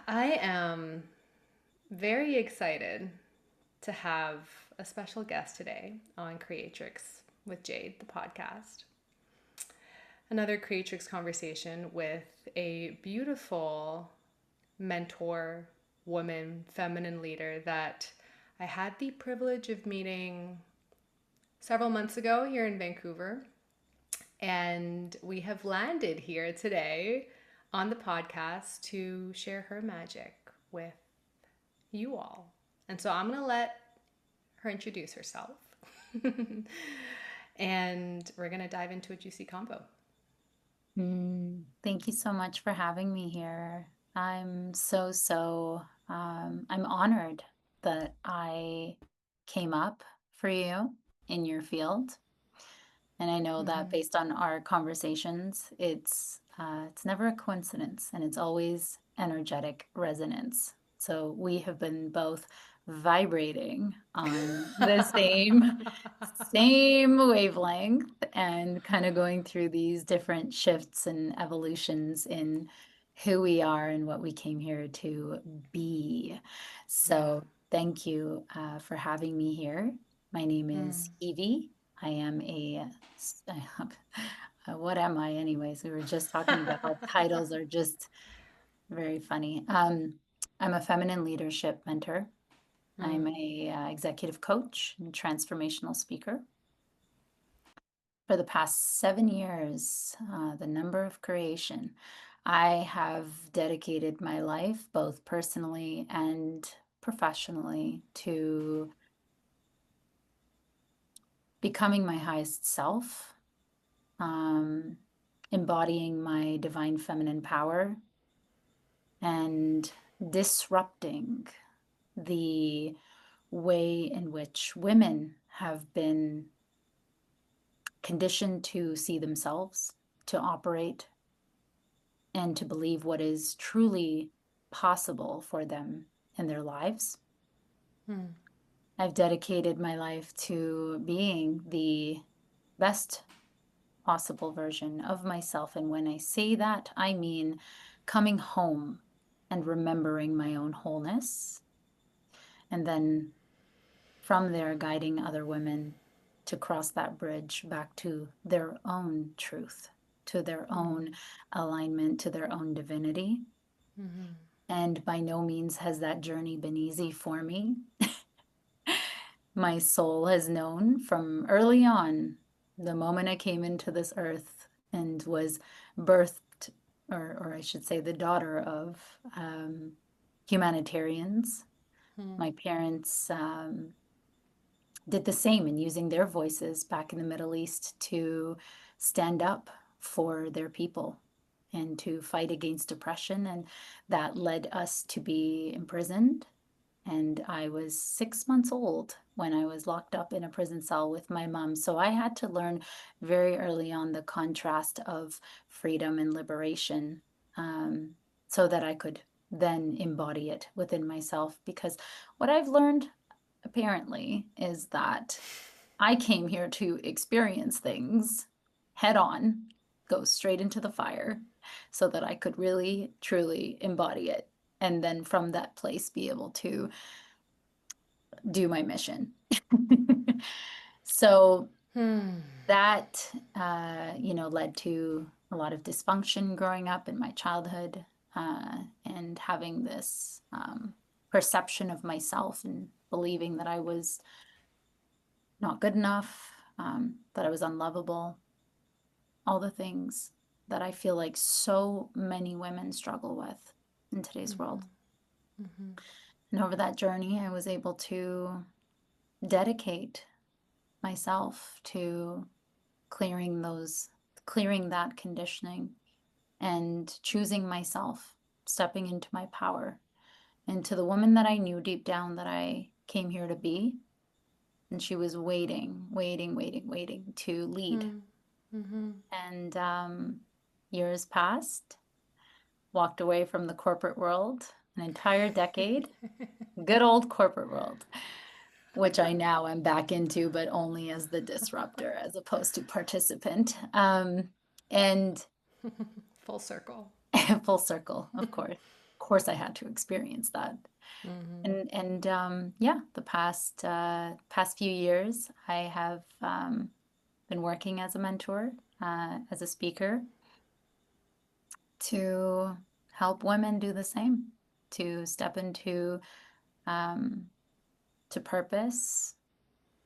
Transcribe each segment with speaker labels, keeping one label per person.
Speaker 1: I am very excited to have a special guest today on Creatrix with Jade, the podcast. Another Creatrix conversation with a beautiful mentor, woman, feminine leader that I had the privilege of meeting several months ago here in Vancouver. And we have landed here today on the podcast to share her magic with you all. And so I'm going to let her introduce herself. And we're going to dive into a juicy combo.
Speaker 2: Thank you so much for having me here. I'm honored that I came up for you in your field. And I know that
Speaker 1: Mm-hmm.
Speaker 2: based on our conversations, it's never a coincidence and it's always energetic resonance. So we have been both vibrating on the same wavelength and kind of going through these different shifts and evolutions in who we are and what we came here to be.
Speaker 1: Yeah.
Speaker 2: So thank you for having me here. My name is
Speaker 1: Mm.
Speaker 2: Hevi. I am what am I anyways? We were just talking about how titles are just very funny. I'm a feminine leadership mentor. I'm
Speaker 1: Mm.
Speaker 2: a executive coach and transformational speaker. For the past 7 years, the number of creation, I have dedicated my life, both personally and professionally, to becoming my highest self, um, embodying my divine feminine power, and disrupting the way in which women have been conditioned to see themselves, to operate, and to believe what is truly possible for them in their lives.
Speaker 1: Mm.
Speaker 2: I've dedicated my life to being the best possible version of myself. And when I say that, I mean coming home and remembering my own wholeness. And then from there, guiding other women to cross that bridge back to their own truth, to their own
Speaker 1: Mm.
Speaker 2: alignment, to their own divinity.
Speaker 1: Mm-hmm.
Speaker 2: And by no means has that journey been easy for me. My soul has known from early on, the moment I came into this earth and was birthed, or I should say, the daughter of humanitarians.
Speaker 1: Mm.
Speaker 2: My parents did the same in using their voices back in the Middle East to stand up for their people and to fight against oppression. And that led us to be imprisoned. And I was 6 months old when I was locked up in a prison cell with my mom. So I had to learn very early on the contrast of freedom and liberation, so that I could then embody it within myself. Because what I've learned apparently is that I came here to experience things head on, go straight into the fire, so that I could really, truly embody it. And then from that place, be able to do my mission. So
Speaker 1: Mm.
Speaker 2: that, led to a lot of dysfunction growing up in my childhood, and having this perception of myself and believing that I was not good enough, that I was unlovable, all the things that I feel like so many women struggle with in today's
Speaker 1: Mm-hmm.
Speaker 2: world.
Speaker 1: Mm-hmm.
Speaker 2: And over that journey, I was able to dedicate myself to clearing those, clearing that conditioning and choosing myself, stepping into my power, into the woman that I knew deep down that I came here to be. And she was waiting, waiting, waiting, waiting to lead.
Speaker 1: Mm-hmm.
Speaker 2: And years passed, walked away from the corporate world, an entire decade, good old corporate world, which I now am back into, but only as the disruptor as opposed to participant. And
Speaker 1: Full circle.
Speaker 2: full circle, of course I had to experience that. And yeah, the past few years, I have been working as a mentor, as a speaker, to help women do the same, to step into to purpose,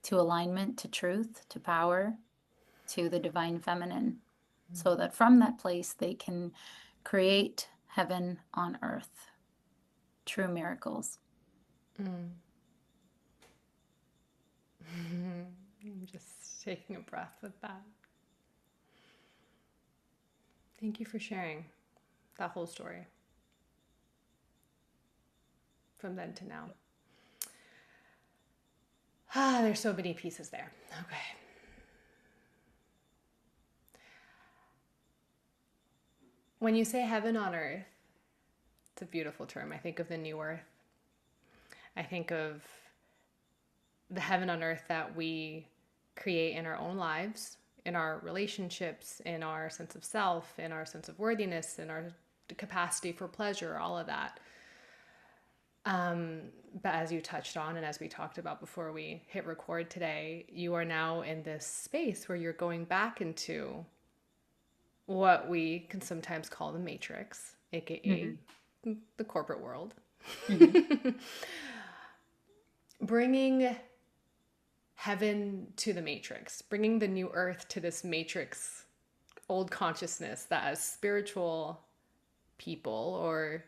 Speaker 2: to alignment, to truth, to power, to the divine feminine, so that from that place they can create heaven on earth, true miracles.
Speaker 1: I'm just taking a breath with that. Thank you for sharing that whole story from then to now. There's so many pieces there. Okay. When you say heaven on earth, it's a beautiful term. I think of the new earth. I think of the heaven on earth that we create in our own lives, in our relationships, in our sense of self, in our sense of worthiness, in our capacity for pleasure, all of that. But as you touched on, and as we talked about before we hit record today, you are now in this space where you're going back into what we can sometimes call the matrix, aka the corporate world. Bringing heaven to the matrix, bringing the new earth to this matrix, old consciousness that as spiritual people or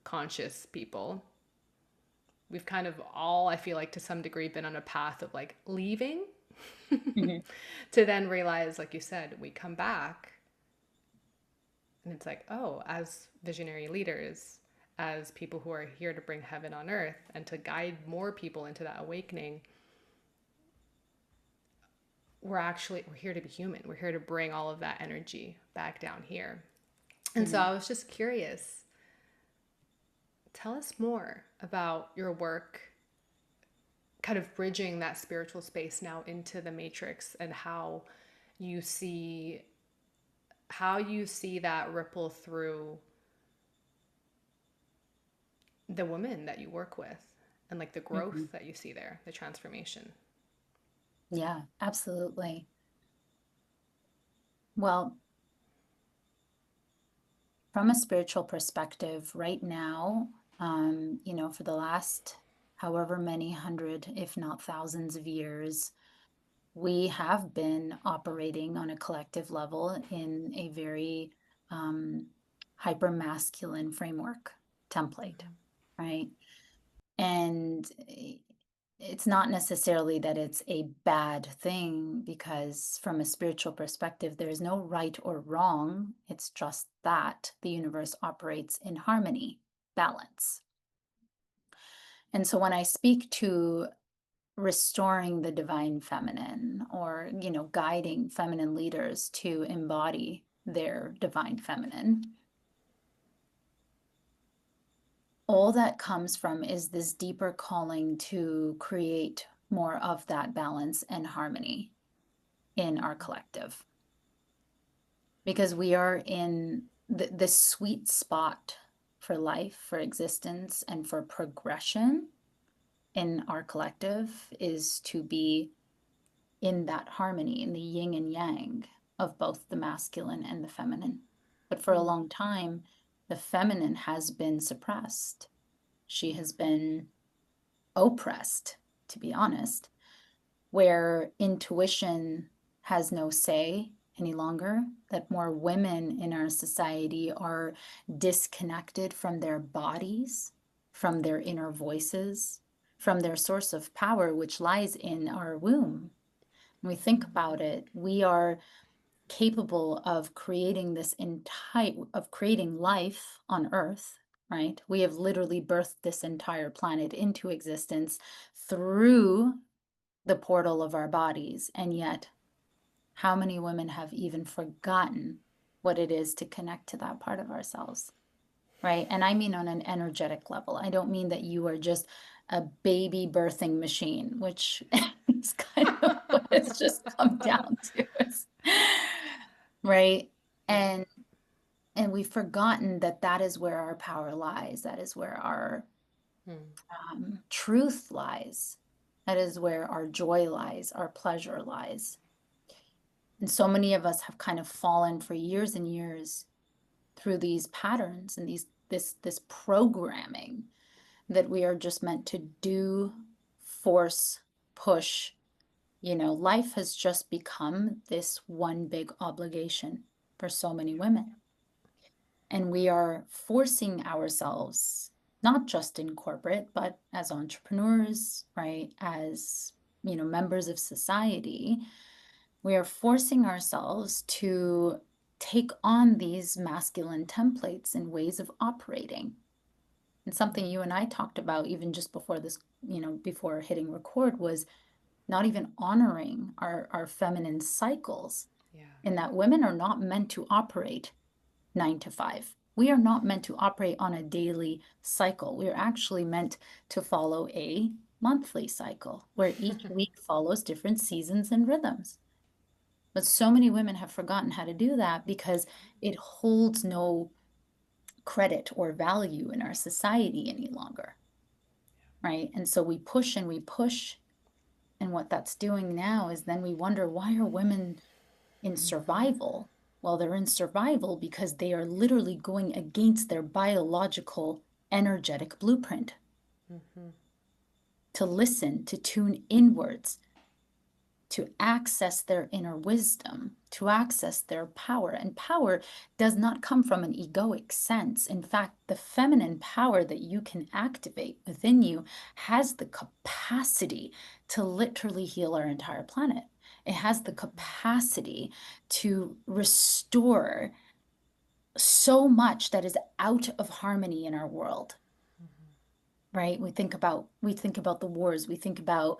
Speaker 1: conscious people, we've kind of all, I feel like to some degree, been on a path of like leaving to then realize, like you said, we come back and it's like, oh, as visionary leaders, as people who are here to bring heaven on earth and to guide more people into that awakening, we're here to be human. We're here to bring all of that energy back down here. And so I was just curious, tell us more about your work, kind of bridging that spiritual space now into the matrix, and how you see that ripple through the women that you work with, and like the growth that you see there, the transformation.
Speaker 2: Yeah, absolutely. Well, from a spiritual perspective, right now, for the last however many hundred, if not thousands of years, we have been operating on a collective level in a very hyper masculine framework template, right? And it's not necessarily that it's a bad thing, because from a spiritual perspective, there's no right or wrong. It's just that the universe operates in harmony, balance. And so when I speak to restoring the divine feminine, or, guiding feminine leaders to embody their divine feminine, all that comes from is this deeper calling to create more of that balance and harmony in our collective. Because we are in the sweet spot for life, for existence, and for progression in our collective is to be in that harmony, in the yin and yang of both the masculine and the feminine. But for a long time, the feminine has been suppressed. She has been oppressed, to be honest, where intuition has no say any longer, that more women in our society are disconnected from their bodies, from their inner voices, from their source of power, which lies in our womb. When we think about it, we are capable of creating creating life on Earth, right? We have literally birthed this entire planet into existence through the portal of our bodies. And yet, how many women have even forgotten what it is to connect to that part of ourselves, right? And I mean on an energetic level. I don't mean that you are just a baby birthing machine, which is kind of what it's just come down to, right? And And we've forgotten that that is where our power lies. That is where our truth lies. That is where our joy lies, our pleasure lies. And so many of us have kind of fallen for years and years through these patterns and this programming that we are just meant to do, force, push. Life has just become this one big obligation for so many women. And we are forcing ourselves, not just in corporate, but as entrepreneurs, right? As, members of society, we are forcing ourselves to take on these masculine templates and ways of operating. And something you and I talked about even just before this, before hitting record, was not even honoring our feminine cycles.
Speaker 1: Yeah.
Speaker 2: In that women are not meant to operate 9 to 5. We are not meant to operate on a daily cycle. We are actually meant to follow a monthly cycle where each week follows different seasons and rhythms. But so many women have forgotten how to do that because it holds no credit or value in our society any longer, right? And so we push and we push. And what that's doing now is then we wonder, why are women in survival? Well, they're in survival because they are literally going against their biological energetic blueprint. To listen, to tune inwards, to access their inner wisdom, to access their power. And power does not come from an egoic sense. In fact, the feminine power that you can activate within you has the capacity to literally heal our entire planet. It has the capacity to restore so much that is out of harmony in our world. Right? We think about the wars, we think about,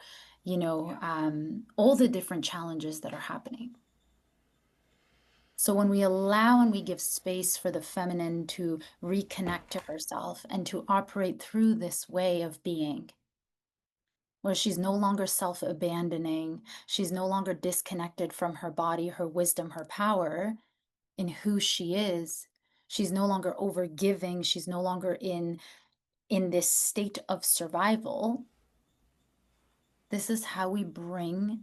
Speaker 2: all the different challenges that are happening. So when we allow and we give space for the feminine to reconnect to herself and to operate through this way of being, where she's no longer self-abandoning, she's no longer disconnected from her body, her wisdom, her power in who she is. She's no longer overgiving, she's no longer in this state of survival. This is how we bring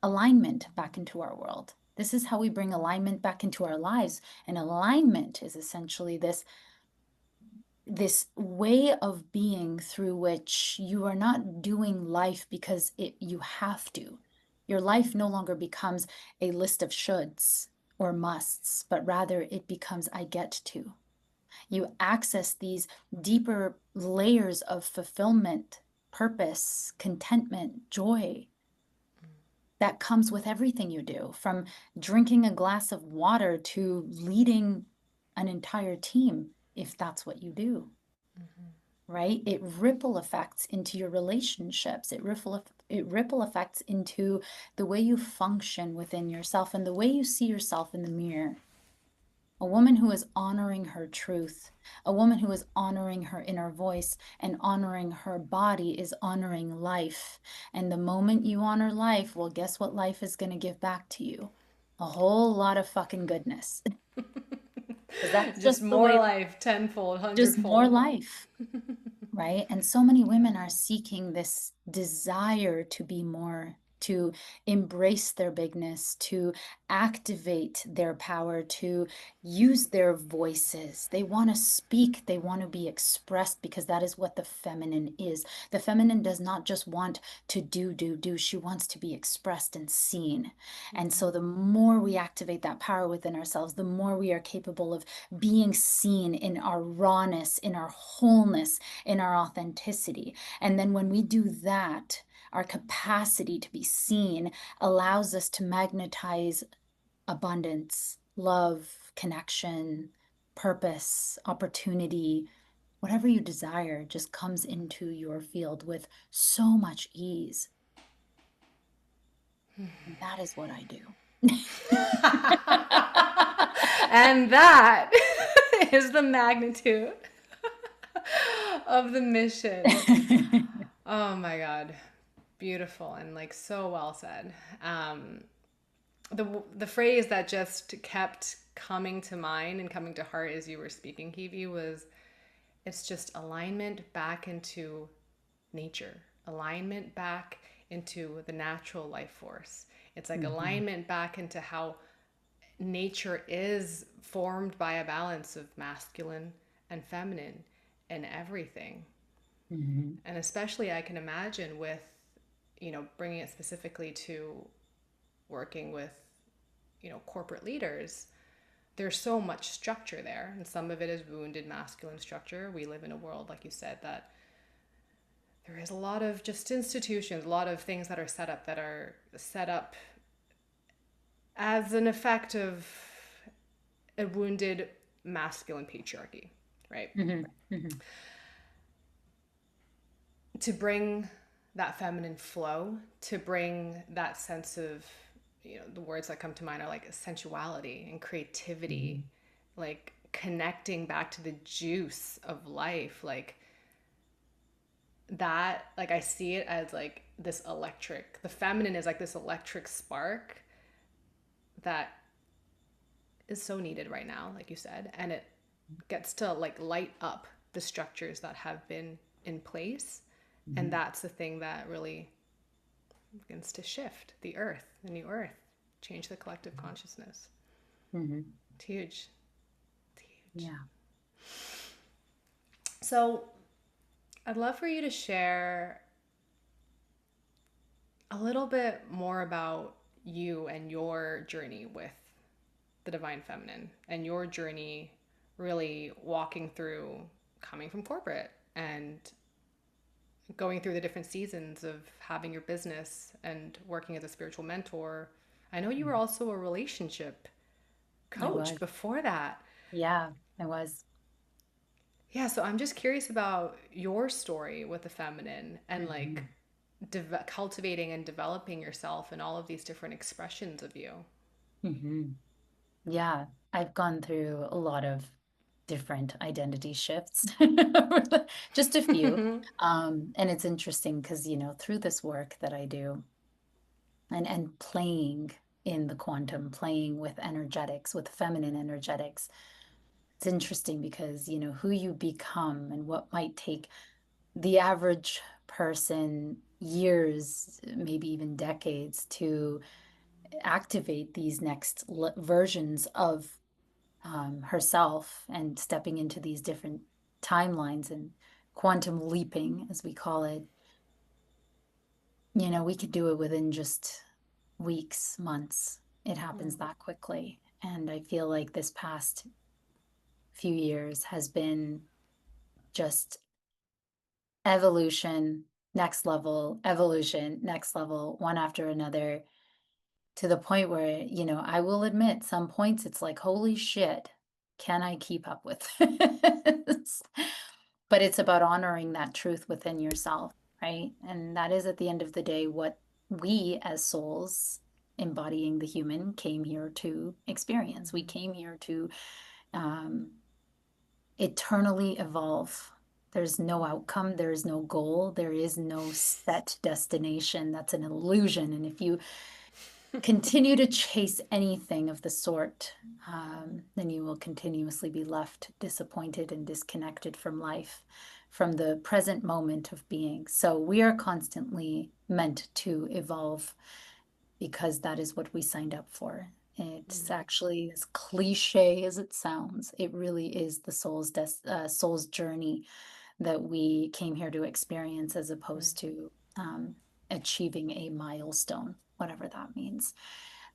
Speaker 2: alignment back into our world. This is how we bring alignment back into our lives. And alignment is essentially this way of being through which you are not doing life because you have to. Your life no longer becomes a list of shoulds or musts, but rather it becomes I get to. You access these deeper layers of fulfillment, purpose, contentment, joy that comes with everything you do, from drinking a glass of water to leading an entire team, if that's what you do. Right? It ripple effects into your relationships. It ripple effects into the way you function within yourself and the way you see yourself in the mirror. A woman who is honoring her truth, a woman who is honoring her inner voice and honoring her body is honoring life. And the moment you honor life, well, guess what life is going to give back to you? A whole lot of fucking goodness. Because that's
Speaker 1: Just
Speaker 2: just the
Speaker 1: more
Speaker 2: way,
Speaker 1: life, tenfold,
Speaker 2: just more
Speaker 1: hundredfold.
Speaker 2: life. Right? And so many women are seeking this desire to be more, to embrace their bigness, to activate their power, to use their voices. They want to speak, they want to be expressed because that is what the feminine is. The feminine does not just want to do. She wants to be expressed and seen. And so the more we activate that power within ourselves, the more we are capable of being seen in our rawness, in our wholeness, in our authenticity. And then when we do that, our capacity to be seen allows us to magnetize abundance, love, connection, purpose, opportunity. Whatever you desire just comes into your field with so much ease. And that is what I do.
Speaker 1: And that is the magnitude of the mission. Oh my God. Beautiful and like so well said. The phrase that just kept coming to mind and coming to heart as you were speaking, Hevi, was it's just alignment back into nature, alignment back into the natural life force. It's like
Speaker 2: Mm-hmm.
Speaker 1: alignment back into how nature is formed by a balance of masculine and feminine and everything.
Speaker 2: Mm-hmm.
Speaker 1: And especially I can imagine with, bringing it specifically to working with, corporate leaders, there's so much structure there. And some of it is wounded masculine structure. We live in a world, like you said, that there is a lot of just institutions, a lot of things that are set up as an effect of a wounded masculine patriarchy, right?
Speaker 2: Mm-hmm. Mm-hmm.
Speaker 1: To bring that feminine flow, to bring that sense of, the words that come to mind are like sensuality and
Speaker 2: Mm-hmm.
Speaker 1: creativity, like connecting back to the juice of life, like that, like I see it as like this electric, the feminine is like this electric spark that is so needed right now, like you said, and it gets to like light up the structures that have been in place. And
Speaker 2: Mm-hmm.
Speaker 1: that's the thing that really begins to shift the earth, the new earth, change the collective consciousness.
Speaker 2: Mm-hmm.
Speaker 1: It's huge. It's huge.
Speaker 2: Yeah.
Speaker 1: So I'd love for you to share a little bit more about you and your journey with the divine feminine and your journey really walking through coming from corporate and going through the different seasons of having your business and working as a spiritual mentor. I know you were
Speaker 2: Mhm.
Speaker 1: also a relationship
Speaker 2: I
Speaker 1: coach
Speaker 2: was.
Speaker 1: before that.
Speaker 2: Yeah, I was.
Speaker 1: Yeah, so I'm just curious about your story with the feminine and like
Speaker 2: Mm-hmm.
Speaker 1: cultivating and developing yourself and all of these different expressions of you.
Speaker 2: Mm-hmm. Yeah, I've gone through a lot of different identity shifts, just a few. And it's interesting because, through this work that I do and playing in the quantum, playing with energetics, with feminine energetics, it's interesting because, who you become and what might take the average person years, maybe even decades to activate these next versions of herself and stepping into these different timelines and quantum leaping, as we call it. We could do it within just weeks, months. It happens
Speaker 1: Mm,
Speaker 2: that quickly. And I feel like this past few years has been just evolution, next level, one after another, to the point where, I will admit some points it's like, holy shit, can I keep up with this? But it's about honoring that truth within yourself, right? And that is at the end of the day what we as souls embodying the human came here to experience. We came here to um, eternally evolve. There's no outcome, there is no goal, there is no set destination. That's an illusion. And if you continue to chase anything of the sort, then you will continuously be left disappointed and disconnected from life, from the present moment of being. So we are constantly meant to evolve because that is what we signed up for. It's
Speaker 1: mm,
Speaker 2: actually as cliche as it sounds. It really is the soul's journey that we came here to experience, as
Speaker 1: mm,
Speaker 2: opposed to achieving a milestone, whatever that means.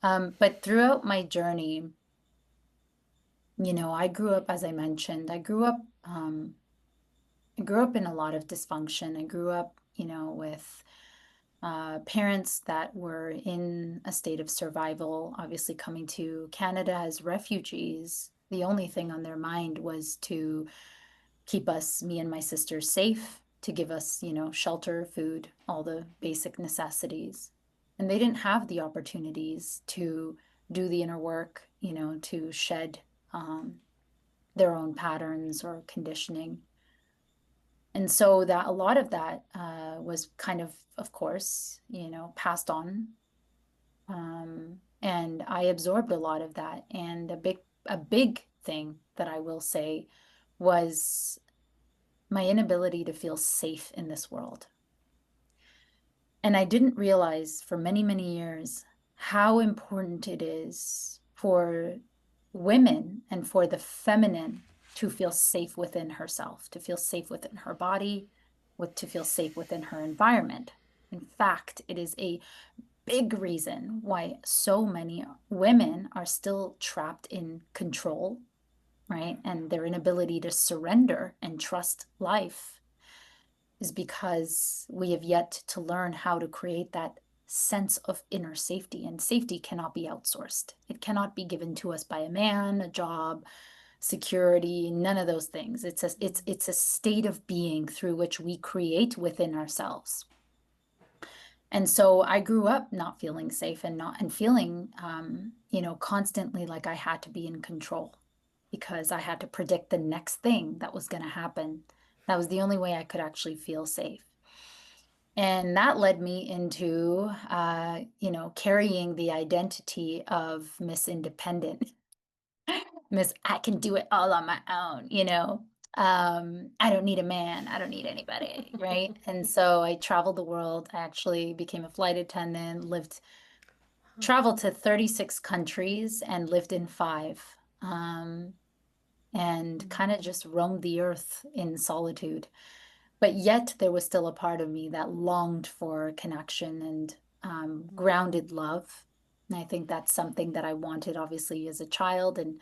Speaker 2: But throughout my journey, I grew up, as I mentioned, I grew up in a lot of dysfunction. I grew up, with parents that were in a state of survival, obviously coming to Canada as refugees. The only thing on their mind was to keep us, me and my sisters, safe, to give us, shelter, food, all the basic necessities. And they didn't have the opportunities to do the inner work, to shed um, their own patterns or conditioning. And so that a lot of that was kind of course, passed on. And I absorbed a lot of that. And a big a big thing that I will say was my inability to feel safe in this world. And I didn't realize for many, many years how important it is for women and for the feminine to feel safe within herself, to feel safe within her body, to feel safe within her environment. In fact, it is a big reason why so many women are still trapped in control, right? And their inability to surrender and trust life is because we have yet to learn how to create that sense of inner safety. And safety cannot be outsourced. It cannot be given to us by a man, a job, security, none of those things. It's a state of being through which we create within ourselves. And so I grew up not feeling safe and feeling, constantly like I had to be in control because I had to predict the next thing that was going to happen. That was the only way I could actually feel safe. And that led me into, carrying the identity of Miss Independent, Miss I can do it all on my own, I don't need a man, I don't need anybody, right? And so I traveled the world. I actually became a flight attendant, traveled to 36 countries and lived in 5. And kind of just roamed the earth in solitude. But yet there was still a part of me that longed for connection and grounded love. And I think that's something that I wanted, obviously, as a child. And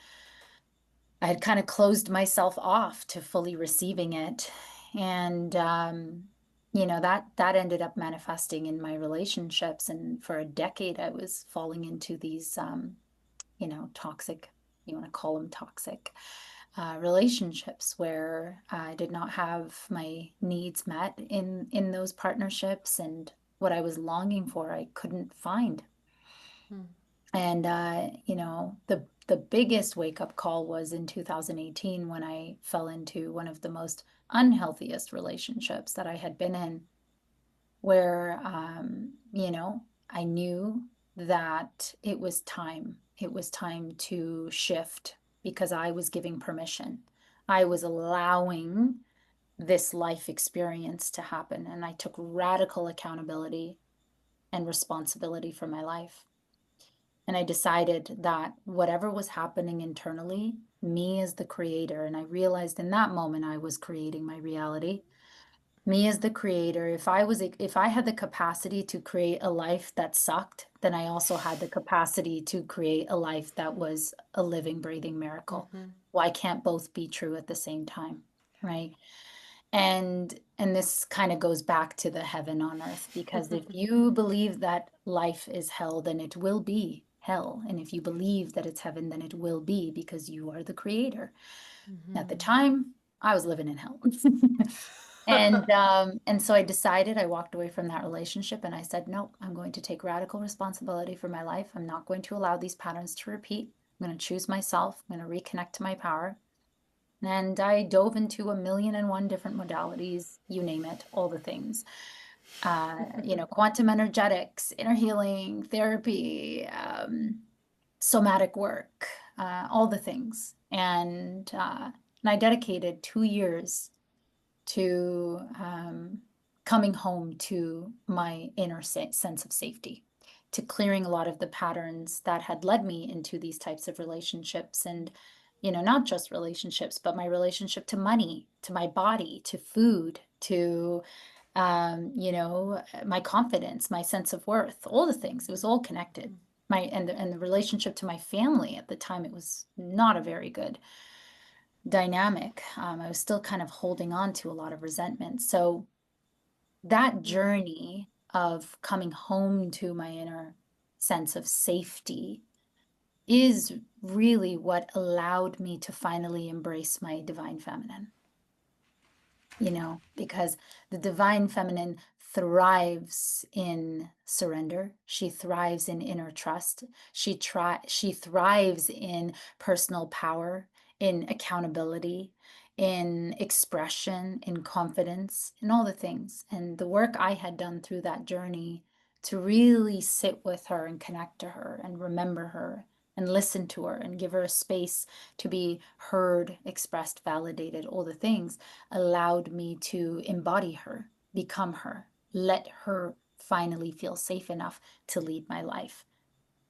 Speaker 2: I had kind of closed myself off to fully receiving it. And, that ended up manifesting in my relationships. And for a decade, I was falling into these, toxic, you want to call them toxic, relationships where I did not have my needs met in those partnerships, and what I was longing for, I couldn't find. And the biggest wake-up call was in 2018 when I fell into one of the most unhealthiest relationships that I had been in, where I knew that it was time. It was time to shift because I was giving permission. I was allowing this life experience to happen, and I took radical accountability and responsibility for my life. And I decided that whatever was happening internally, me as the creator, and I realized in that moment I was creating my reality. Me as the creator, if I had the capacity to create a life that sucked, then I also had the capacity to create a life that was a living, breathing miracle. Why can't both be true at the same time, right? And this kind of goes back to the heaven on earth, because if you believe that life is hell, then it will be hell. And if you believe that it's heaven, then it will be, because you are the creator. At the time, I was living in hell. And so I decided, I walked away from that relationship and I said, no, I'm going to take radical responsibility for my life. I'm not going to allow these patterns to repeat. I'm going to choose myself. I'm going to reconnect to my power. And I dove into 1,000,001 different modalities, you name it, all the things. Quantum energetics, inner healing, therapy, somatic work, all the things. And I dedicated 2 years to coming home to my inner sense of safety, to clearing a lot of the patterns that had led me into these types of relationships. And, not just relationships, but my relationship to money, to my body, to food, to, my confidence, my sense of worth, all the things. It was all connected. And the relationship to my family at the time, it was not a very good dynamic. I was still kind of holding on to a lot of resentment. So that journey of coming home to my inner sense of safety is really what allowed me to finally embrace my divine feminine. Because the divine feminine thrives in surrender. She thrives in inner trust. She thrives in personal power, in accountability, in expression, in confidence, in all the things. And the work I had done through that journey to really sit with her and connect to her and remember her and listen to her and give her a space to be heard, expressed, validated, all the things allowed me to embody her, become her, let her finally feel safe enough to lead my life.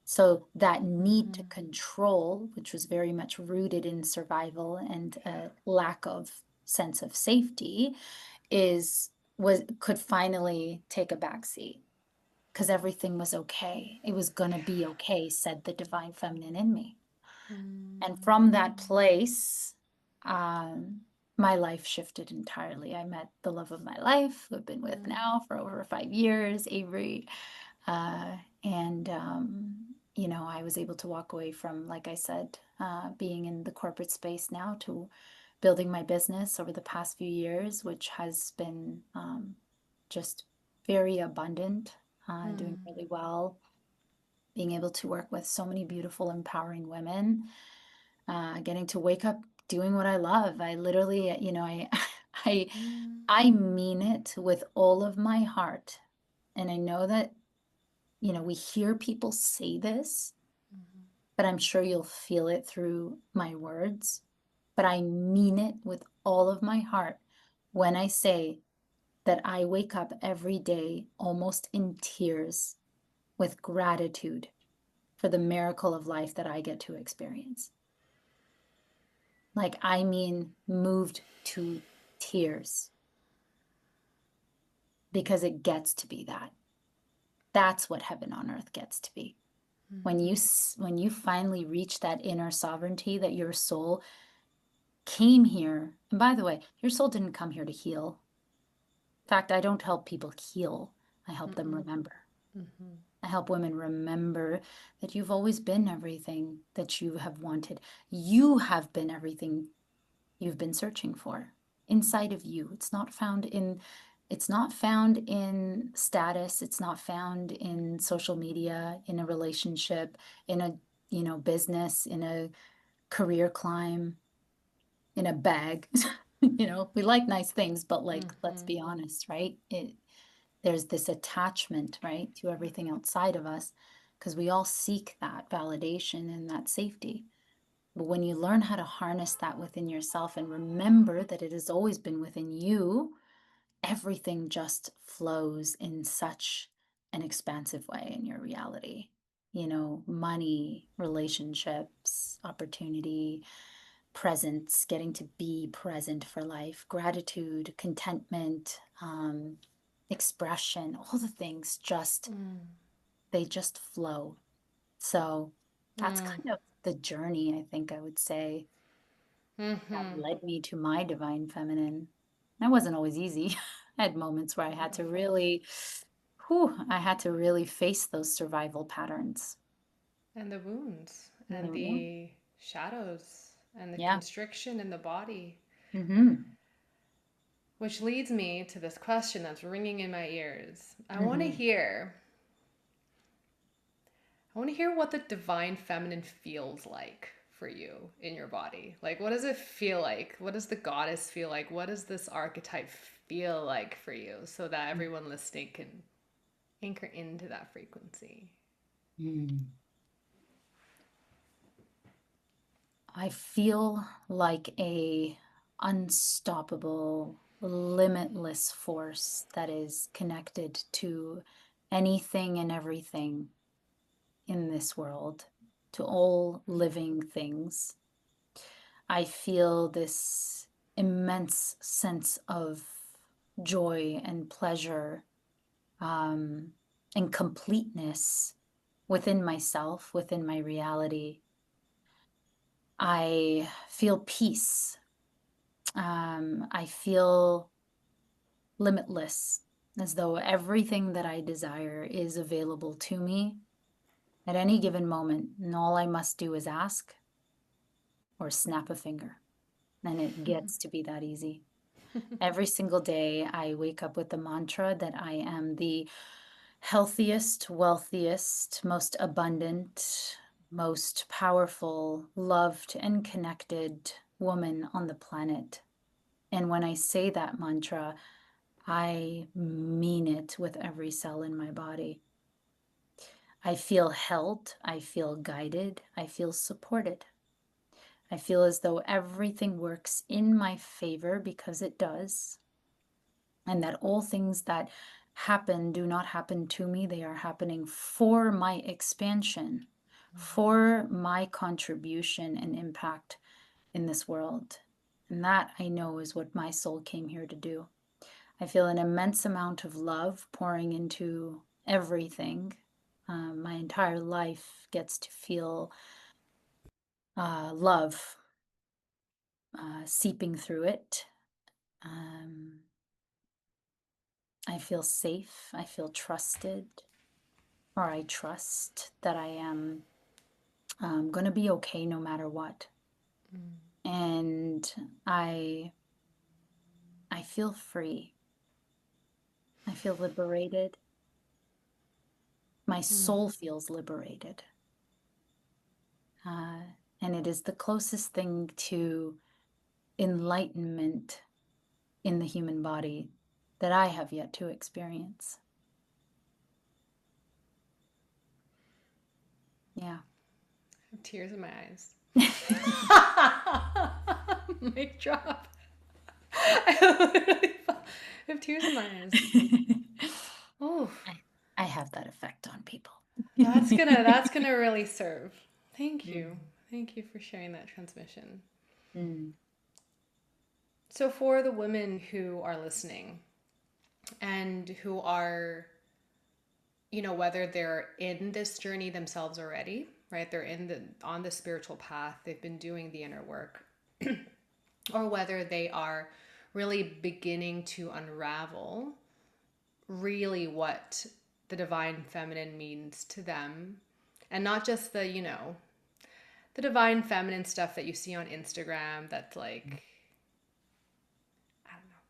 Speaker 2: So that need to control, which was very much rooted in survival and a lack of sense of safety, could finally take a backseat because everything was okay. It was gonna be okay, said the divine feminine in me. And from that place, my life shifted entirely. I met the love of my life, who I've been with now for over 5 years, Avery. And I was able to walk away from, like I said, being in the corporate space now to building my business over the past few years, which has been just very abundant, doing really well, being able to work with so many beautiful, empowering women, getting to wake up doing what I love. I literally, I, I mean it with all of my heart. And I know that, we hear people say this, but I'm sure you'll feel it through my words. But I mean it with all of my heart when I say that I wake up every day almost in tears with gratitude for the miracle of life that I get to experience. Like, I mean, moved to tears because it gets to be that. That's what heaven on earth gets to be. When you finally reach that inner sovereignty that your soul came here. And by the way, your soul didn't come here to heal. In fact, I don't help people heal. I help them remember. I help women remember that you've always been everything that you have wanted. You have been everything you've been searching for inside of you. It's not found in status. It's not found in social media, in a relationship, in a, business, in a career climb, in a bag. We like nice things, but like, let's be honest, right? There's this attachment, right, to everything outside of us because we all seek that validation and that safety. But when you learn how to harness that within yourself and remember that it has always been within you, everything just flows in such an expansive way in your reality. Money, relationships, opportunity, presence, getting to be present for life, gratitude, contentment, expression, all the things they just flow. So that's kind of the journey, I think I would say, that led me to my divine feminine. That wasn't always easy. I had moments where I had to really face those survival patterns.
Speaker 1: And the wounds
Speaker 2: And
Speaker 1: and
Speaker 2: yeah,
Speaker 1: the shadows and the
Speaker 2: yeah.
Speaker 1: constriction in the body.
Speaker 2: Mm-hmm.
Speaker 1: Which leads me to this question that's ringing in my ears.
Speaker 2: Mm-hmm.
Speaker 1: I want to hear what the divine feminine feels like for you in your body. Like, what does it feel like? What does the goddess feel like? What does this archetype feel like for you so that everyone listening can anchor into that frequency?
Speaker 2: Mm. I feel like a unstoppable, limitless force that is connected to anything and everything in this world, to all living things. I feel this immense sense of joy and pleasure, and completeness within myself, within my reality. I feel peace. I feel limitless, as though everything that I desire is available to me at any given moment, and all I must do is ask or snap a finger, and it gets to be that easy. Every single day, I wake up with the mantra that I am the healthiest, wealthiest, most abundant, most powerful, loved, and connected woman on the planet. And when I say that mantra, I mean it with every cell in my body. I feel held, I feel guided, I feel supported. I feel as though everything works in my favor because it does, and that all things that happen do not happen to me, they are happening for my expansion, for my contribution and impact in this world. And that I know is what my soul came here to do. I feel an immense amount of love pouring into everything. My entire life gets to feel love seeping through it. I feel safe. I feel trusted, or I trust that I am going to be okay no matter what. And I feel free. I feel liberated. My soul feels liberated. And it is the closest thing to enlightenment in the human body that I have yet to experience. Yeah.
Speaker 1: I have tears in my eyes. Mic drop. I have tears in my eyes. Oh,
Speaker 2: I have that effect on people.
Speaker 1: that's gonna really serve. Thank you.
Speaker 2: Mm.
Speaker 1: Thank you for sharing that transmission.
Speaker 2: Mm.
Speaker 1: So for the women who are listening and who are, whether they're in this journey themselves already, right? They're on the spiritual path, they've been doing the inner work, or whether they are really beginning to unravel really what the divine feminine means to them, and not just the divine feminine stuff that you see on Instagram that's like, I don't know.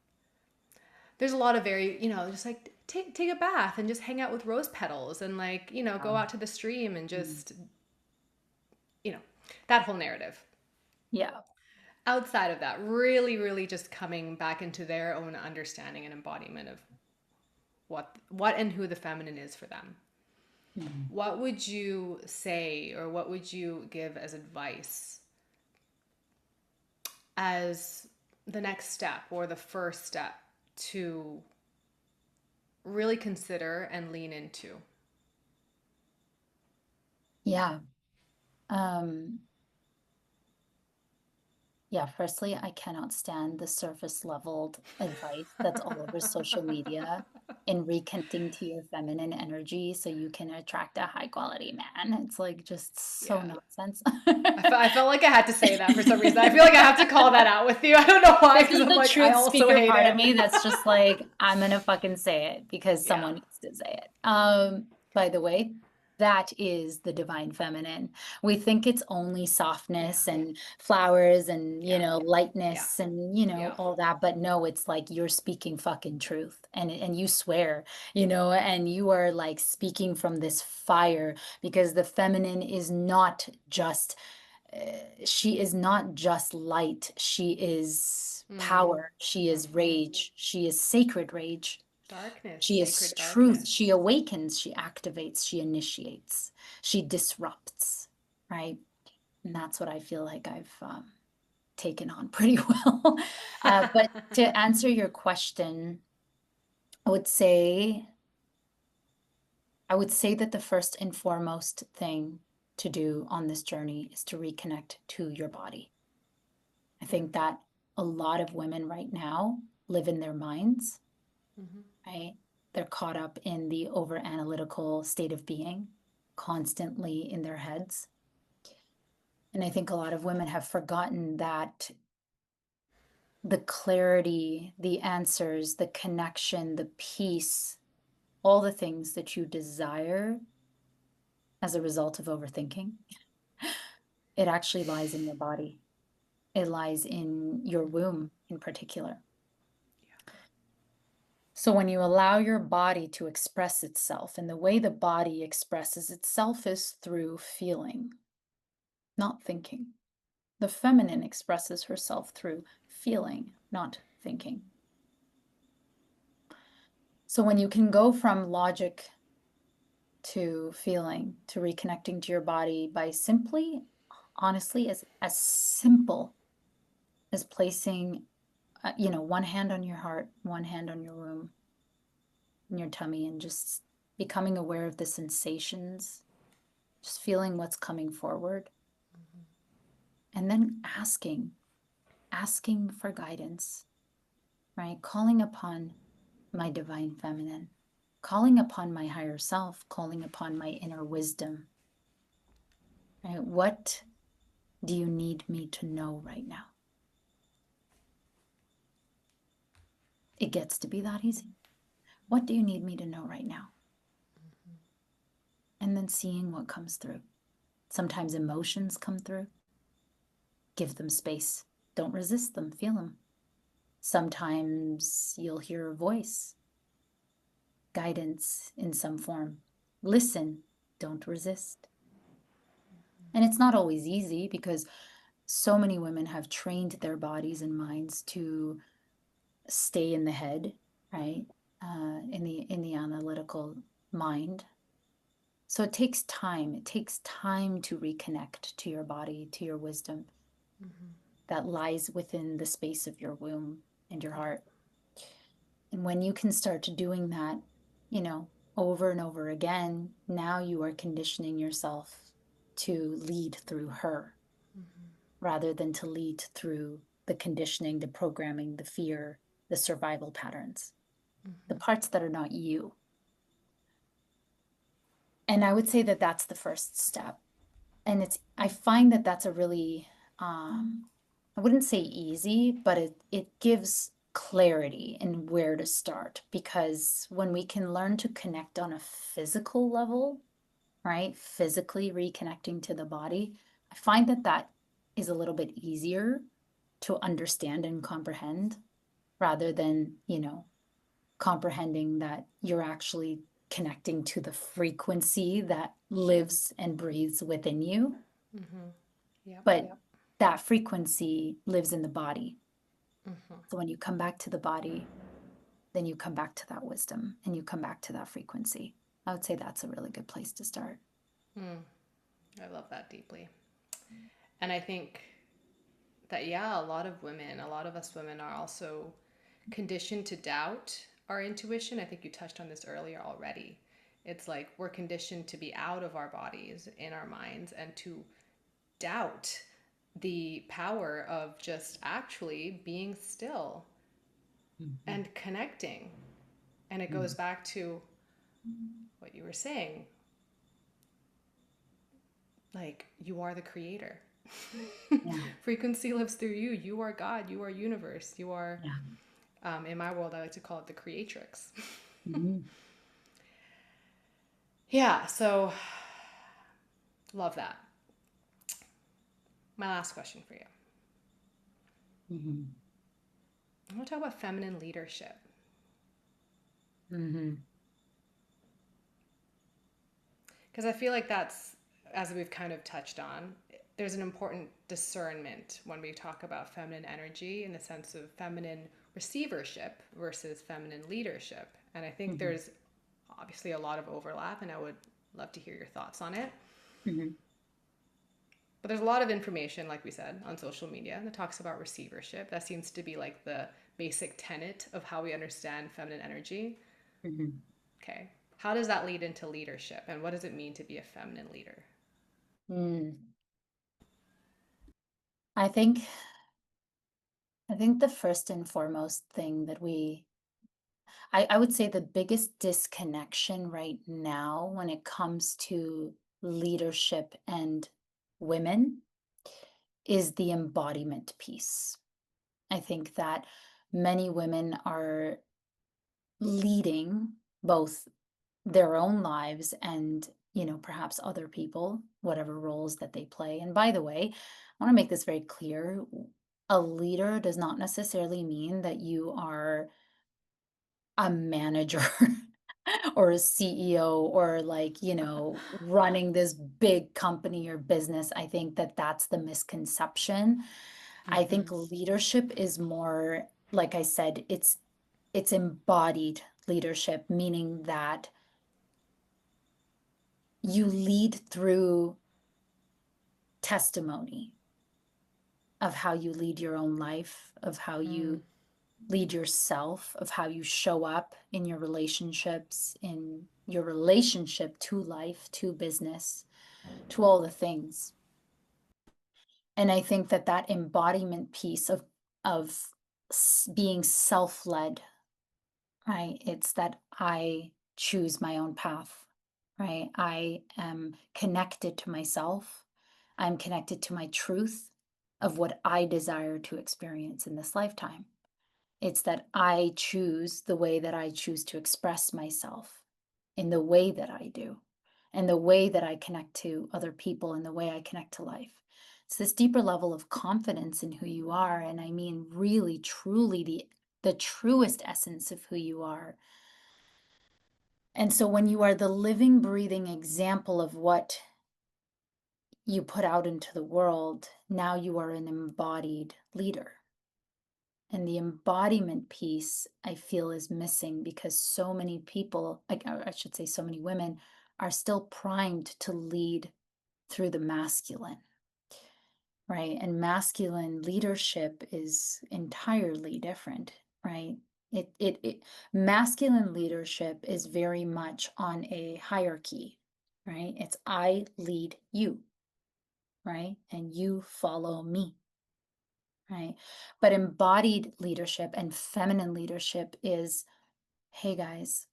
Speaker 1: There's a lot of very, just like take a bath and just hang out with rose petals and like, go out to the stream and
Speaker 2: Mm.
Speaker 1: just, you know, that whole narrative.
Speaker 2: Yeah.
Speaker 1: Outside of that, really, really just coming back into their own understanding and embodiment of what and who the feminine is for them.
Speaker 2: Mm.
Speaker 1: What would you say, or what would you give as advice as the next step or the first step to really consider and lean into?
Speaker 2: Yeah. Um, yeah, firstly, I cannot stand the surface leveled advice that's all over social media in reconnecting to your feminine energy so you can attract a high quality man. It's like just so
Speaker 1: Yeah.
Speaker 2: nonsense.
Speaker 1: I felt like I had to say that for some reason. I feel like I have to call that out with you. I don't know why,
Speaker 2: This
Speaker 1: because
Speaker 2: is
Speaker 1: I'm
Speaker 2: the
Speaker 1: like, I
Speaker 2: truth
Speaker 1: also
Speaker 2: speaker
Speaker 1: hate
Speaker 2: part of
Speaker 1: it.
Speaker 2: me that's just like, I'm gonna fucking say it because
Speaker 1: Yeah.
Speaker 2: someone needs to say it. By the way, that is the divine feminine. We think it's only softness
Speaker 1: Yeah.
Speaker 2: and flowers and,
Speaker 1: Yeah. Yeah.
Speaker 2: lightness and,
Speaker 1: Yeah.
Speaker 2: all that, but no, it's like you're speaking fucking truth and you swear, and you are like speaking from this fire because the feminine is not just she is not just light. She is power. She is rage. She is sacred rage.
Speaker 1: Darkness,
Speaker 2: She is
Speaker 1: sacred
Speaker 2: truth.
Speaker 1: darkness.
Speaker 2: She awakens. She activates. She initiates. She disrupts. Right. And that's what I feel like I've taken on pretty well. But to answer your question, I would say that the first and foremost thing to do on this journey is to reconnect to your body. I think that a lot of women right now live in their minds, right? They're caught up in the over analytical state of being, constantly in their heads. And I think a lot of women have forgotten that the clarity, the answers, the connection, the peace, all the things that you desire as a result of overthinking, it actually lies in your body. It lies in your womb in particular. So when you allow your body to express itself, and the way the body expresses itself is through feeling, not thinking. The feminine expresses herself through feeling, not thinking. So when you can go from logic to feeling, to reconnecting to your body by simply, honestly, as simple as placing, one hand on your heart, one hand on your womb, in your tummy, and just becoming aware of the sensations, just feeling what's coming forward, and then asking for guidance, right? Calling upon my divine feminine, calling upon my higher self, calling upon my inner wisdom, right? What do you need me to know right now? It gets to be that easy. What do you need me to know right now? And then seeing what comes through. Sometimes emotions come through. Give them space. Don't resist them. Feel them. Sometimes you'll hear a voice, guidance in some form. Listen. Don't resist. And it's not always easy because so many women have trained their bodies and minds to stay in the head, right? In the analytical mind. So it takes time. It takes time to reconnect to your body, to your wisdom that lies within the space of your womb and your heart. And when you can start doing that, over and over again, now you are conditioning yourself to lead through her rather than to lead through the conditioning, the programming, the fear, the survival patterns, the parts that are not you. And I would say that that's the first step. And I find that that's a really, I wouldn't say easy, but it gives clarity in where to start, because when we can learn to connect on a physical level, right? Physically reconnecting to the body, I find that that is a little bit easier to understand and comprehend rather than, comprehending that you're actually connecting to the frequency that lives and breathes within you.
Speaker 1: Yep.
Speaker 2: But that frequency lives in the body. So when you come back to the body, then you come back to that wisdom and you come back to that frequency. I would say that's a really good place to start.
Speaker 1: I love that deeply. And I think that, yeah, a lot of us women are also conditioned to doubt our intuition. I think you touched on this earlier already. It's like we're conditioned to be out of our bodies, in our minds, and to doubt the power of just actually being still and connecting. And it goes back to what you were saying, like, you are the creator.
Speaker 2: Yeah.
Speaker 1: Frequency lives through you. You are God. You are universe. You are,
Speaker 2: Yeah.
Speaker 1: in my world, I like to call it the creatrix.
Speaker 2: Mm-hmm.
Speaker 1: Yeah, so love that. My last question for you.
Speaker 2: Mm-hmm.
Speaker 1: I want to talk about feminine leadership.
Speaker 2: Mm-hmm.
Speaker 1: Because I feel like that's, as we've kind of touched on, there's an important discernment when we talk about feminine energy in the sense of feminine receivership versus feminine leadership. And I think
Speaker 2: Mm-hmm.
Speaker 1: there's obviously a lot of overlap, and I would love to hear your thoughts on it.
Speaker 2: Mm-hmm.
Speaker 1: But there's a lot of information, like we said, on social media that talks about receivership. That seems to be like the basic tenet of how we understand feminine energy.
Speaker 2: Mm-hmm.
Speaker 1: Okay. How does that lead into leadership? And what does it mean to be a feminine leader?
Speaker 2: Mm. I think the first and foremost thing that I would say the biggest disconnection right now when it comes to leadership and women is the embodiment piece. I think that many women are leading both their own lives and, perhaps other people, whatever roles that they play. And by the way, I want to make this very clear. A leader does not necessarily mean that you are a manager or a CEO or like, running this big company or business. I think that that's the misconception. I think leadership is more, like I said, it's embodied leadership, meaning that you lead through testimony of how you lead your own life, of how you lead yourself, of how you show up in your relationships, in your relationship to life, to business, to all the things. And I think that that embodiment piece of being self-led, right? It's that I choose my own path, right? I am connected to myself. I'm connected to my truth of what I desire to experience in this lifetime. It's that I choose the way that I choose to express myself in the way that I do, and the way that I connect to other people, and the way I connect to life. It's this deeper level of confidence in who you are. And I mean, really, truly, the truest essence of who you are. And so when you are the living, breathing example of what you put out into the world, now you are an embodied leader. And the embodiment piece, I feel, is missing because so many people, I should say so many women, are still primed to lead through the masculine, right? And masculine leadership is entirely different, right? Masculine leadership is very much on a hierarchy, right? It's I lead you, right? And you follow me, right? But embodied leadership and feminine leadership is, hey guys,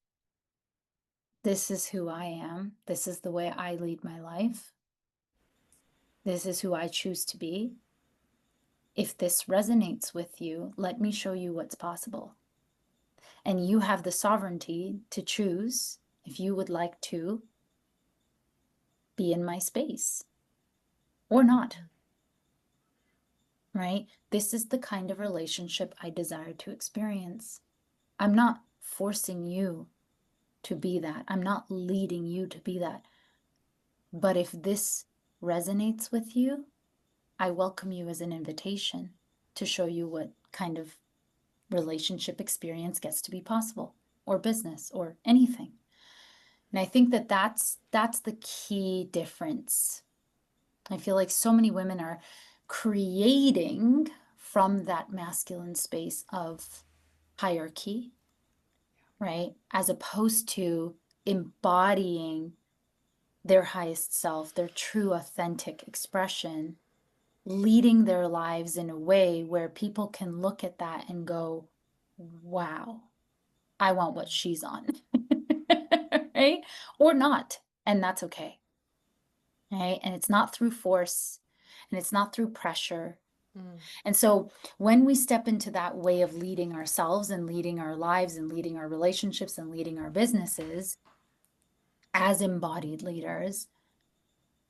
Speaker 2: this is who I am. This is the way I lead my life. This is who I choose to be. If this resonates with you, let me show you what's possible. And you have the sovereignty to choose if you would like to be in my space or not, right? This is the kind of relationship I desire to experience. I'm not forcing you to be that. I'm not leading you to be that. But if this resonates with you, I welcome you as an invitation to show you what kind of relationship experience gets to be possible, or business, or anything. And I think that that's the key difference. I feel like so many women are creating from that masculine space of hierarchy, right? As opposed to embodying their highest self, their true authentic expression, leading their lives in a way where people can look at that and go, wow, I want what she's on, right? Or not, and that's okay, right? And it's not through force, and it's not through pressure. And so when we step into that way of leading ourselves and leading our lives and leading our relationships and leading our businesses as embodied leaders,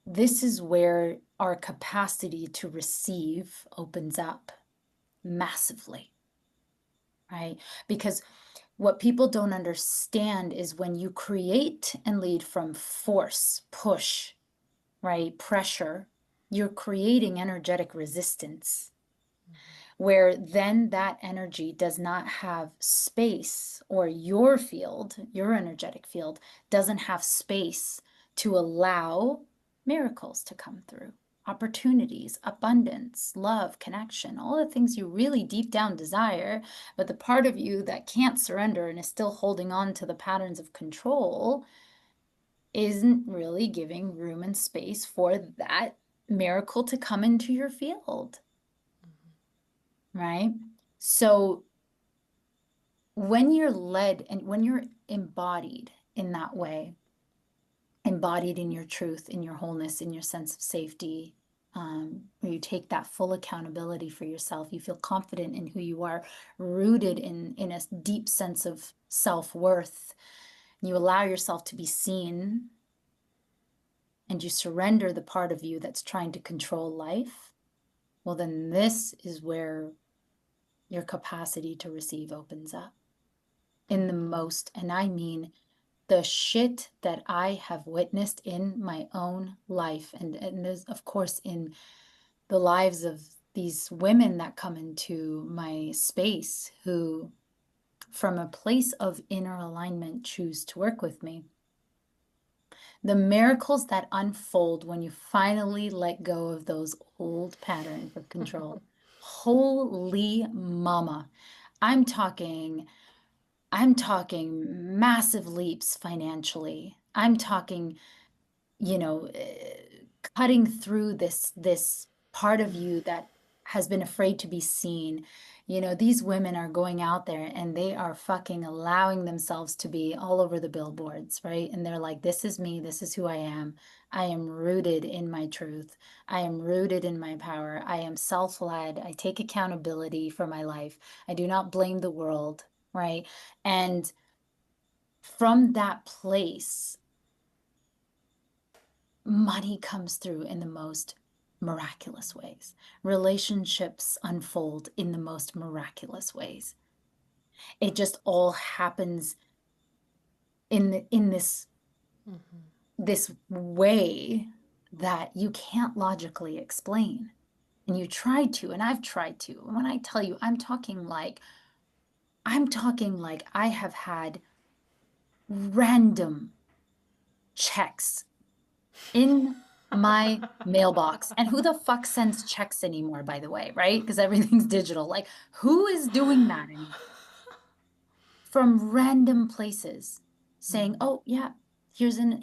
Speaker 2: this is where our capacity to receive opens up massively, right? Because what people don't understand is when you create and lead from force, push, right, pressure, you're creating energetic resistance, where then that energy does not have space, or your field, your energetic field, doesn't have space to allow miracles to come through, opportunities, abundance, love, connection, all the things you really deep down desire. But the part of you that can't surrender and is still holding on to the patterns of control isn't really giving room and space for that miracle to come into your field. Right? So when you're led and when you're embodied in that way, embodied in your truth, in your wholeness, in your sense of safety, where you take that full accountability for yourself, you feel confident in who you are, rooted in a deep sense of self-worth, you allow yourself to be seen, and you surrender the part of you that's trying to control life, well, then this is where your capacity to receive opens up in the most, and I mean the shit that I have witnessed in my own life, and there's, of course, in the lives of these women that come into my space who, from a place of inner alignment, choose to work with me. The miracles that unfold when you finally let go of those old patterns of control. Holy mama. I'm talking massive leaps financially. I'm talking, you know, cutting through this part of you that has been afraid to be seen. You know, these women are going out there and they are fucking allowing themselves to be all over the billboards, right? And they're like, this is me, this is who I am. I am rooted in my truth. I am rooted in my power. I am self-led. I take accountability for my life. I do not blame the world, right? And from that place, money comes through in the most miraculous ways. Relationships unfold in the most miraculous ways. It just all happens in this way that you can't logically explain. And you try to, and I've tried to. And when I tell you, I'm talking like I have had random checks in my mailbox. And who the fuck sends checks anymore, by the way, right? Because everything's digital. Like, who is doing that anymore? From random places saying, oh yeah, here's an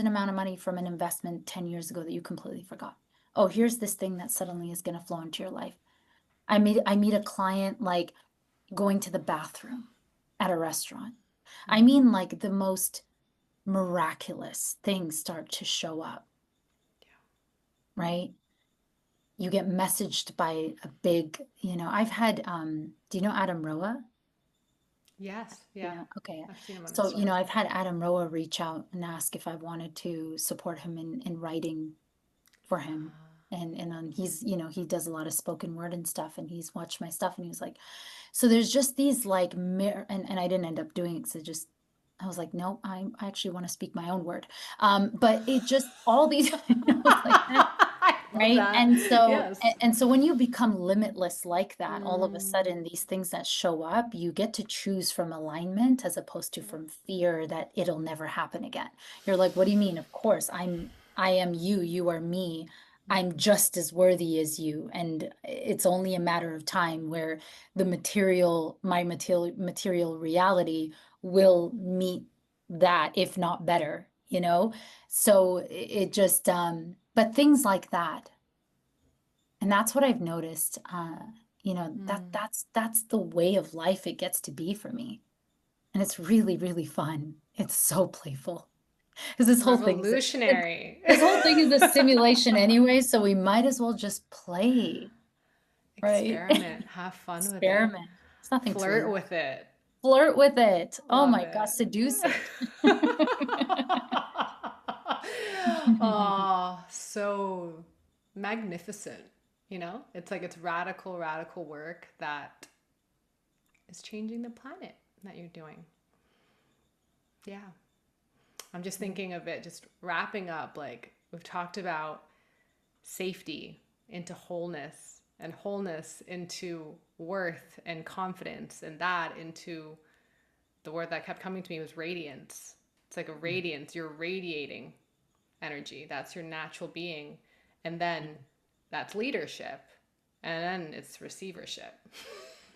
Speaker 2: amount of money from an investment 10 years ago that you completely forgot. Oh, here's this thing that suddenly is going to flow into your life. I meet a client like going to the bathroom at a restaurant. I mean, like the most miraculous things start to show up, right? You get messaged by a big, I've had, do you know Adam Roa?
Speaker 1: Yes, yeah.
Speaker 2: Yeah, okay.
Speaker 1: I've seen him on
Speaker 2: So,
Speaker 1: Insta.
Speaker 2: I've had Adam Roa reach out and ask if I wanted to support him in writing for him. And he's, he does a lot of spoken word and stuff, and he's watched my stuff and he was like, so there's just these like and I didn't end up doing it because I was like, no, I actually want to speak my own word. But it just all these I was like,
Speaker 1: I love
Speaker 2: right?
Speaker 1: that.
Speaker 2: And so
Speaker 1: Yes.
Speaker 2: and so when you become limitless like that, all of a
Speaker 1: Mm,
Speaker 2: sudden these things that show up, you get to choose from alignment as opposed to from fear that it'll never happen again. You're like, what do you mean? Of course, I am you, you are me. I'm just as worthy as you. And it's only a matter of time where my material reality will meet that, if not better, So it just, but things like that. And that's what I've noticed, that's the way of life it gets to be for me. And it's really, really fun. It's so playful. Because
Speaker 1: revolutionary.
Speaker 2: this whole thing is a simulation anyway, so we might as well just play, right?
Speaker 1: Experiment. Have fun with it.
Speaker 2: Experiment. It's nothing to
Speaker 1: Flirt
Speaker 2: lose.
Speaker 1: with it.
Speaker 2: Flirt with it. Oh
Speaker 1: Love
Speaker 2: my God,
Speaker 1: it.
Speaker 2: seduce it.
Speaker 1: Oh, so magnificent. It's like it's radical, radical work that is changing the planet that you're doing. Yeah. I'm just thinking of it, just wrapping up. Like we've talked about safety into wholeness, and wholeness into worth and confidence, and that into the word that kept coming to me was radiance. It's like a radiance. You're radiating energy. That's your natural being. And then that's leadership. And then it's receivership.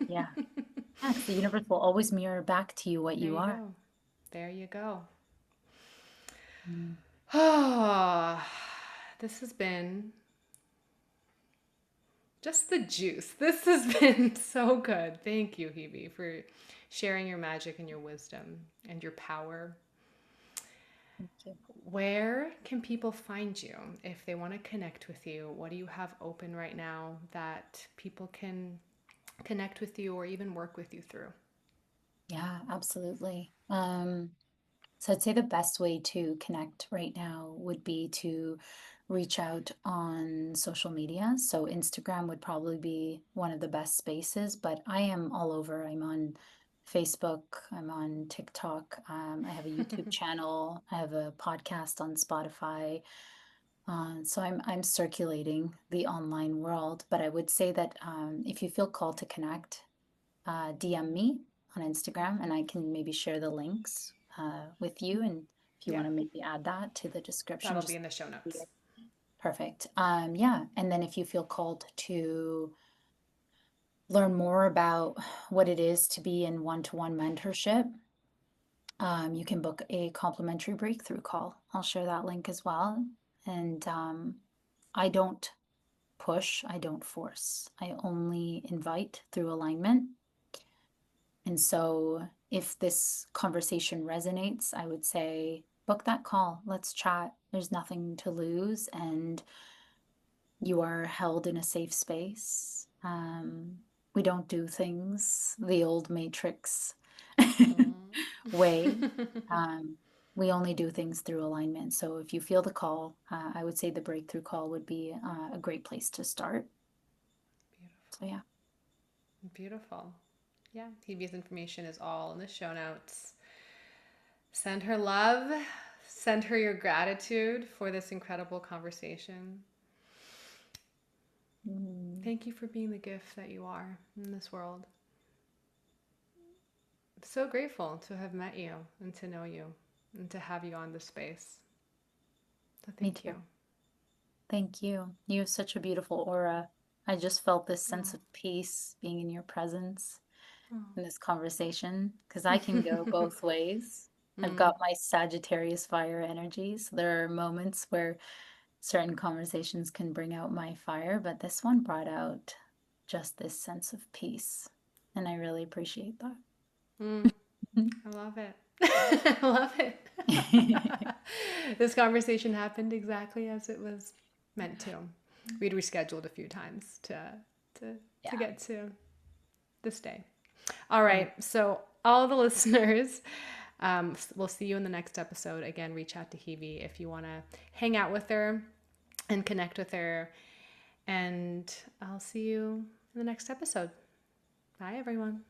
Speaker 2: Yeah. Yeah, 'cause the universe will always mirror back to you what
Speaker 1: There
Speaker 2: you
Speaker 1: you
Speaker 2: are.
Speaker 1: go. There you go.
Speaker 2: Mm.
Speaker 1: Oh, this has been just the juice. This has been so good. Thank you, Hevi, for sharing your magic and your wisdom and your power.
Speaker 2: Thank you.
Speaker 1: Where can people find you if they want to connect with you? What do you have open right now that people can connect with you or even work with you through?
Speaker 2: Yeah, absolutely. So I'd say the best way to connect right now would be to reach out on social media. So Instagram would probably be one of the best spaces, but I am all over. I'm on Facebook, I'm on TikTok, I have a YouTube channel, I have a podcast on Spotify. So I'm circulating the online world, but I would say that if you feel called to connect, DM me on Instagram and I can maybe share the links with you. And if If you
Speaker 1: Yeah,
Speaker 2: want to maybe add that to the description,
Speaker 1: that'll be
Speaker 2: just
Speaker 1: in the show notes.
Speaker 2: perfect. Yeah. And then if you feel called to learn more about what it is to be in one-to-one mentorship, you can book a complimentary breakthrough call. I'll share that link as well. And I don't push, I don't force. I only invite through alignment. And so if this conversation resonates, I would say book that call. Let's chat. There's nothing to lose, and you are held in a safe space. We don't do things the old matrix way. We only do things through alignment. So if you feel the call, I would say the breakthrough call would be a great place to start. So yeah.
Speaker 1: Beautiful. Yeah, Hevi's information is all in the show notes. Send her love. Send her your gratitude for this incredible conversation. Thank you for being the gift that you are in this world. I'm so grateful to have met you and to know you and to have you on this space. So
Speaker 2: Me
Speaker 1: thank
Speaker 2: too.
Speaker 1: you.
Speaker 2: Thank you. You have such a beautiful aura. I just felt this sense of peace being in your presence in this conversation, because I can go both ways. I've got my Sagittarius fire energy, so there are moments where certain conversations can bring out my fire, but this one brought out just this sense of peace, and I really appreciate that.
Speaker 1: I love it. I love it. This conversation happened exactly as it was meant to. We'd rescheduled a few times to get to this day. All right. So all the listeners, we'll see you in the next episode. Again, reach out to Hevi if you want to hang out with her and connect with her. And I'll see you in the next episode. Bye, everyone.